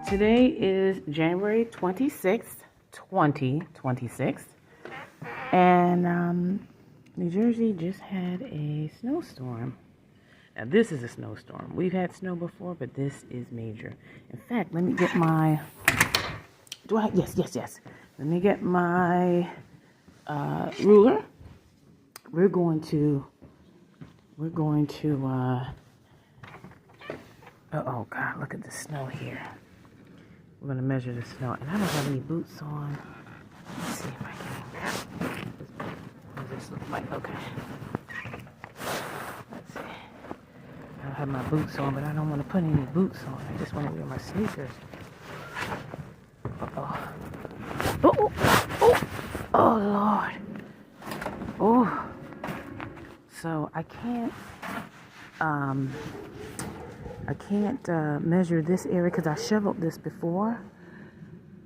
Today is January 26th, 2026, and New Jersey just had a snowstorm. Now, this is a snowstorm. We've had snow before, but this is major. In fact, let me get my, yes. Let me get my ruler. We're going to, oh God, look at the snow here. We're going to measure the snow. And I don't have any boots on. Let's see if I can. What does this look like? Okay. Let's see. I don't have my boots on, but I don't want to put any boots on. I just want to wear my sneakers. Uh-oh. Oh, Lord. Oh. So I can't measure this area because I shoveled this before.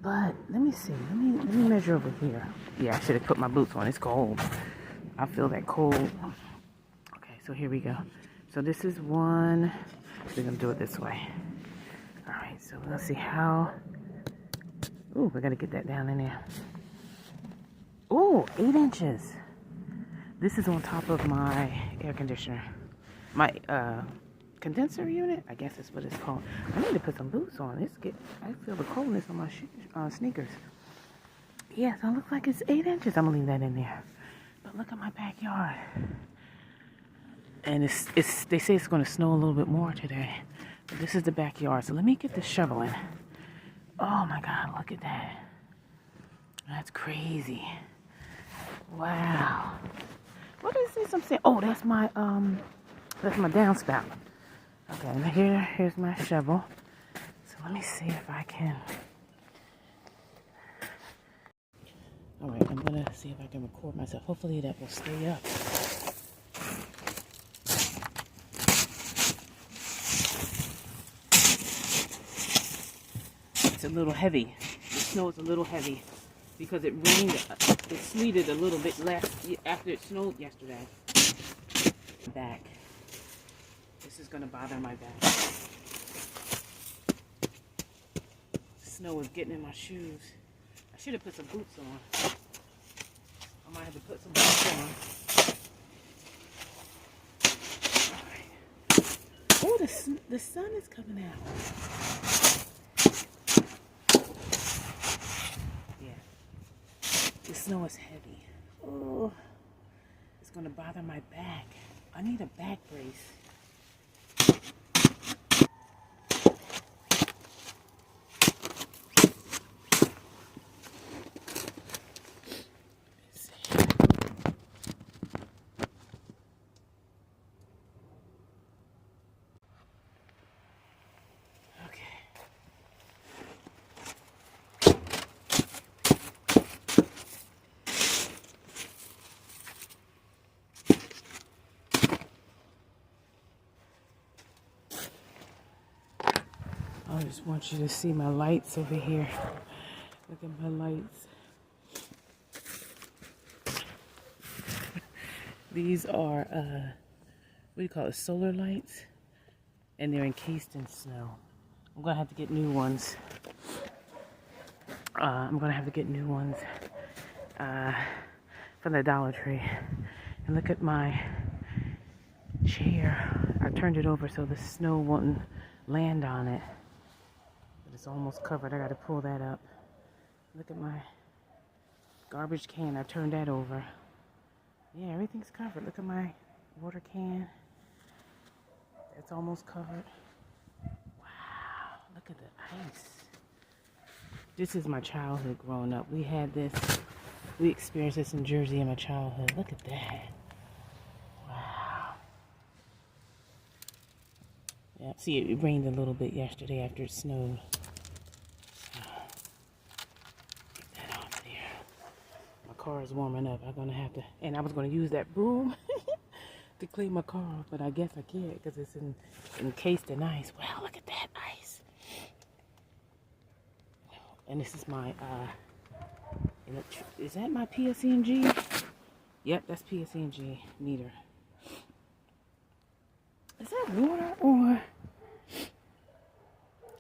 But let me see. Let me measure over here. Yeah, I should have put my boots on. It's cold. I feel that cold. Okay, so here we go. So this is one. We're gonna do it this way. All right. So let's see how. Ooh, we gotta get that down in there. Ooh, 8 inches. This is on top of my air conditioner. My condenser unit, I guess that's what it's called. I need to put some boots on. I feel the coldness on my sneakers. Yeah, so it looks like it's 8 inches. I'm gonna leave that in there. But look at my backyard. And they say it's gonna snow a little bit more today. But this is the backyard. So let me get the shovel in. Oh my God, look at that. That's crazy. Wow. What is this I'm saying? Oh, that's my downspout. Okay, and here's my shovel. So let me see if I can. All right, I'm gonna see if I can record myself. Hopefully that will stay up. It's a little heavy. The snow is a little heavy because it rained. It sleeted a little bit less after it snowed yesterday. Back. This is gonna bother my back. Snow is getting in my shoes. I should have put some boots on. I might have to put some boots on. Alright. Oh, the sun is coming out. Yeah. The snow is heavy. Oh, it's gonna bother my back. I need a back brace. I just want you to see my lights over here. Look at my lights. These are, what do you call it, solar lights? And they're encased in snow. I'm going to have to get new ones. From the Dollar Tree. And look at my chair. I turned it over so the snow wouldn't land on it. It's almost covered. I got to pull that up. Look at my garbage can. I turned that over. Yeah, everything's covered. Look at my water can. It's almost covered. Wow, look at the ice. This is my childhood growing up. We had this. We experienced this in Jersey in my childhood. Look at that. Wow. Yeah, see, it rained a little bit yesterday after it snowed. Car is warming up. I'm gonna have to, and I was gonna use that broom to clean my car off, but I guess I can't because it's encased in ice. Wow, look at that ice. And this is my is that my PSE&G? Yep, that's PSE&G meter. Is that water or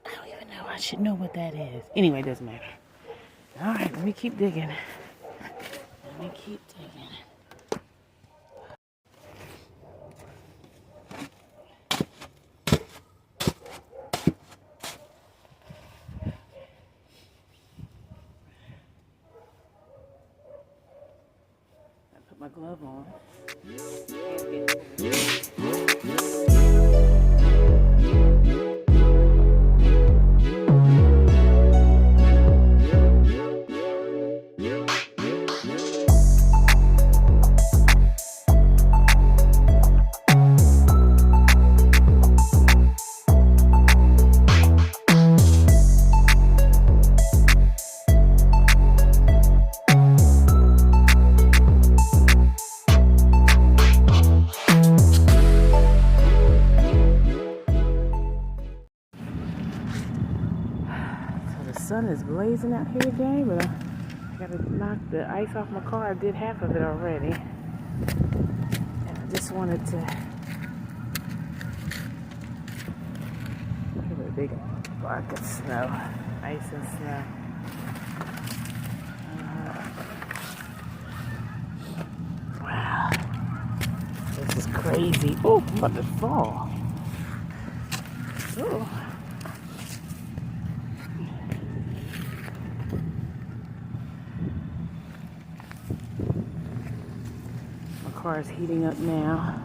I don't even know. I should know what that is. Anyway, it doesn't matter. All right, let me keep digging. Let me keep digging. I put my glove on. The sun is blazing out here today, but I gotta knock the ice off my car. I did half of it already. And I just wanted to give it a big block of snow, ice and snow. Wow, this is crazy. Oh, I'm about to fall. Oh. Car is heating up now.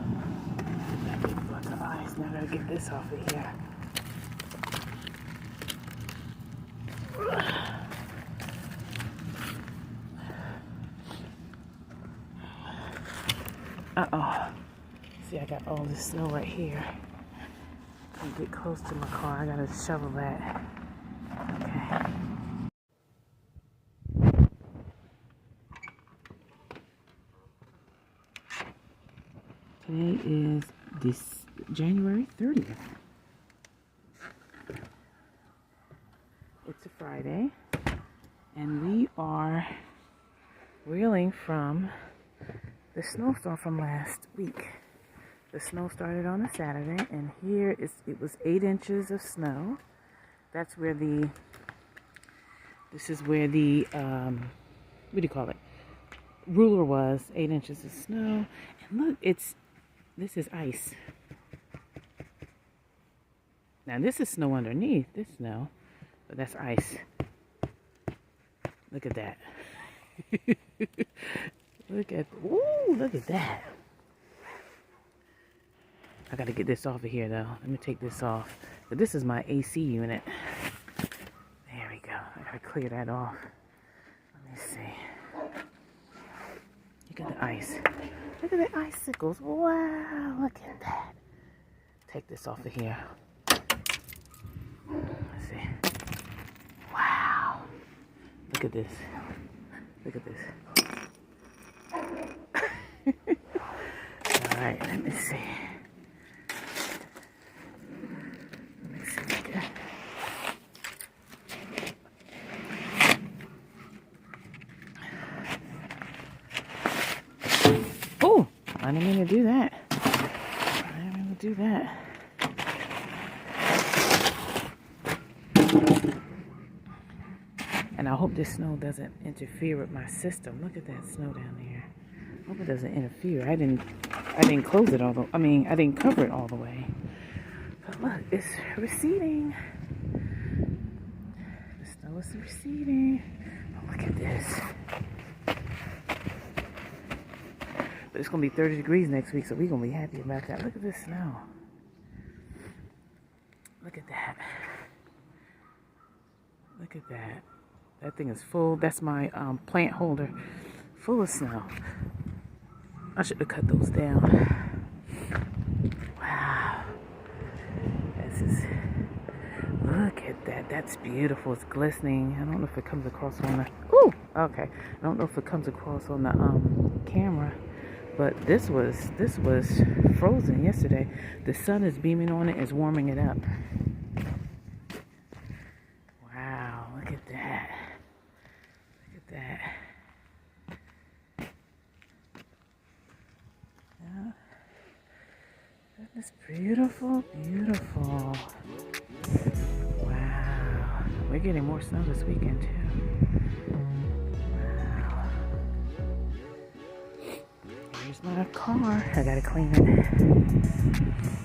Lots of ice. Now I gotta get this off of here. Uh-oh. See, I got all this snow right here. Can't get close to my car. I gotta shovel that. Okay. Today is January 30th. It's a Friday, and we are reeling from the snowstorm from last week. The snow started on a Saturday, and here it was 8 inches of snow. This is where the, what do you call it? Ruler was 8 inches of snow. And look, this is ice. Now this is snow underneath, this snow, but that's ice. Look at that. look at that. I gotta get this off of here though. Let me take this off. But this is my AC unit. There we go. I gotta clear that off. Let me see. Look at the ice. Look at the icicles. Wow, look at that. Take this off of here. Let's see. Wow. Look at this. Look at this. All right, let me see. Oh, I didn't mean to do that. I didn't mean to do that. And I hope this snow doesn't interfere with my system. Look at that snow down there. I hope it doesn't interfere. I didn't close it all the, I didn't cover it all the way. But look, it's receding. The snow is receding. Oh, look at this. But it's gonna be 30 degrees next week, so we're gonna be happy about that. Look at this snow. Look at that. Look at that. That thing is full. That's my plant holder, full of snow. I should have cut those down. Wow. Look at that. That's beautiful. It's glistening. I don't know if it comes across on the, ooh, okay. I don't know if it comes across on the camera, but this was frozen yesterday. The sun is beaming on it, it's warming it up. Wow, look at that. Look at that. Yeah. That is beautiful, beautiful. Wow. we're getting more snow this weekend too. Wow. Here's my car. I gotta clean it.